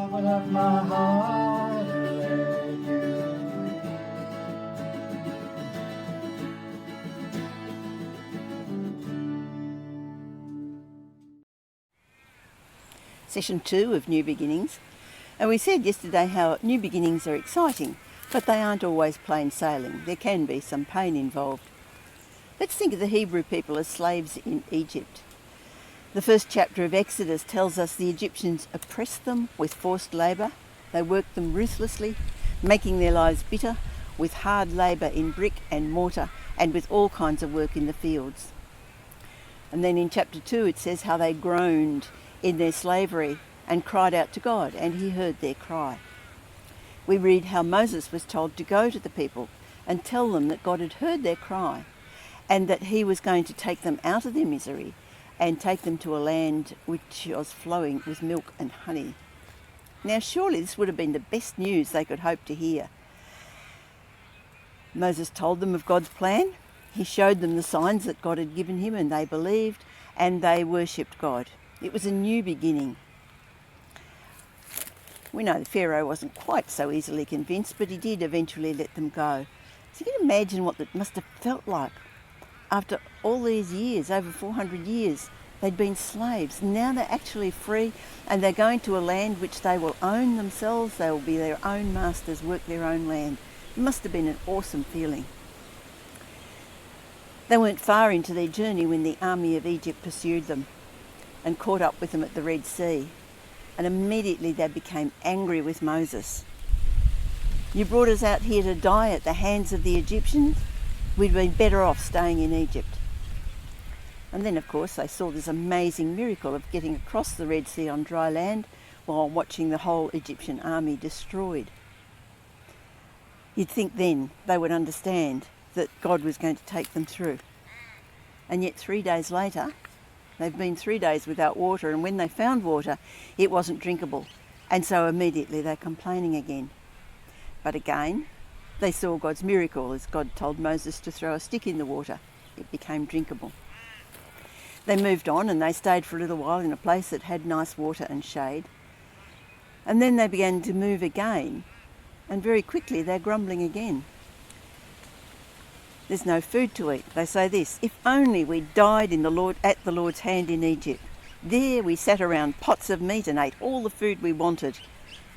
open up my heart and let you in. Session 2 of New Beginnings. And we said yesterday how new beginnings are exciting, but they aren't always plain sailing. There can be some pain involved. Let's think of the Hebrew people as slaves in Egypt. The first chapter of Exodus tells us the Egyptians oppressed them with forced labour. They worked them ruthlessly, making their lives bitter with hard labour in brick and mortar and with all kinds of work in the fields. And then in chapter 2 it says how they groaned in their slavery and cried out to God, and he heard their cry. We read how Moses was told to go to the people and tell them that God had heard their cry and that he was going to take them out of their misery and take them to a land which was flowing with milk and honey. Now surely this would have been the best news they could hope to hear. Moses told them of God's plan. He showed them the signs that God had given him, and they believed and they worshipped God. It was a new beginning. We know that Pharaoh wasn't quite so easily convinced, but he did eventually let them go. So you can imagine what that must have felt like. After all these years, over 400 years, they'd been slaves. Now they're actually free, and they're going to a land which they will own themselves. They will be their own masters, work their own land. It must have been an awesome feeling. They weren't far into their journey when the army of Egypt pursued them and caught up with them at the Red Sea. And immediately they became angry with Moses. You brought us out here to die at the hands of the Egyptians? We'd been better off staying in Egypt. And then, of course, they saw this amazing miracle of getting across the Red Sea on dry land while watching the whole Egyptian army destroyed. You'd think then they would understand that God was going to take them through. And yet 3 days later, they've been 3 days without water, and when they found water, it wasn't drinkable. And so immediately they're complaining again. But again, they saw God's miracle as God told Moses to throw a stick in the water. It became drinkable. They moved on and they stayed for a little while in a place that had nice water and shade. And then they began to move again, and very quickly they're grumbling again. There's no food to eat. They say this: if only we died at the Lord's hand in Egypt. There we sat around pots of meat and ate all the food we wanted.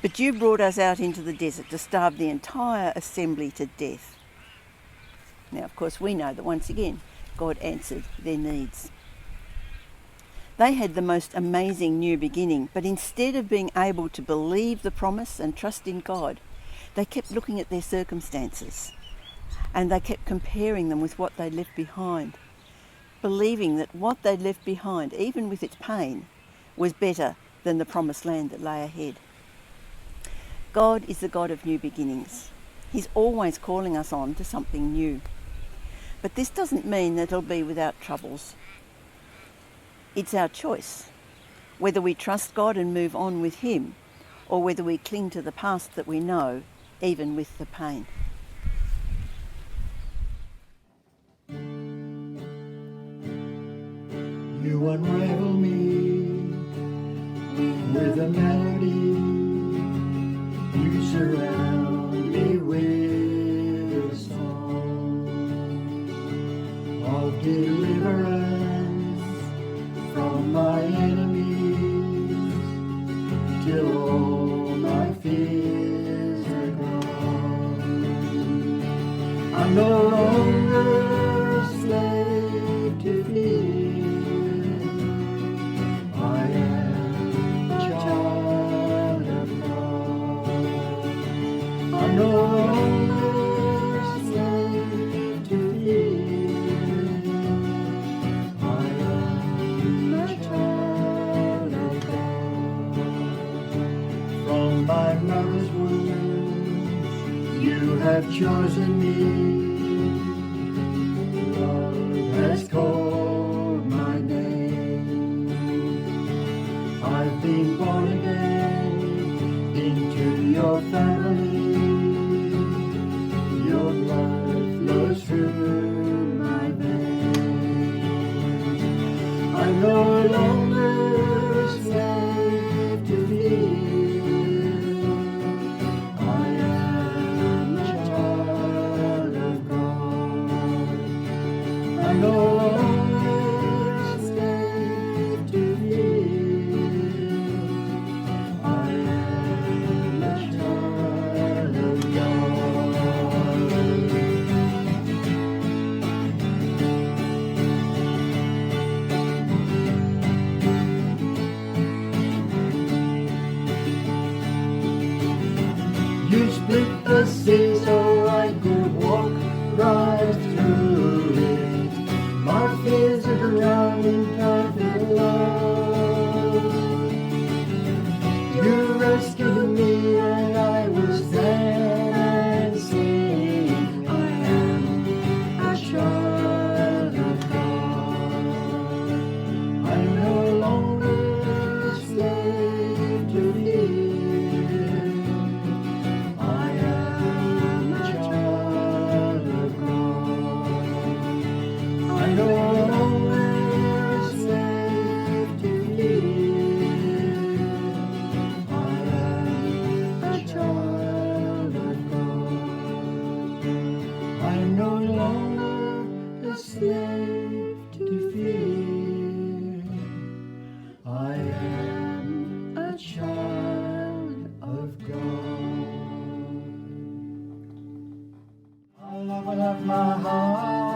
But you brought us out into the desert to starve the entire assembly to death. Now, of course, we know that once again, God answered their needs. They had the most amazing new beginning, but instead of being able to believe the promise and trust in God, they kept looking at their circumstances. And they kept comparing them with what they'd left behind, believing that what they'd left behind, even with its pain, was better than the promised land that lay ahead. God is the God of new beginnings. He's always calling us on to something new. But this doesn't mean that it'll be without troubles. It's our choice, whether we trust God and move on with him, or whether we cling to the past that we know, even with the pain. You unravel me with a melody. You surround me with a song of deliverance from my enemies till all my fears are gone. I'm no longer a slave to fear. No longer a slave to fear. I am a child of God. From my mother's womb, you have chosen me. Love has called my name. I've been born again into your family. Your blood flows through my veins. I'm no longer a slave to fear. the sea so I could walk right through it. My fears are drowned in perfect love. You rescued me and I was dancing. I am a child of God. I'm no longer a slave to fear. I am a child of God. I'm no longer a slave to fear. I am a child of God. I'm no longer a slave to fear. I am a child of God. I love my heart.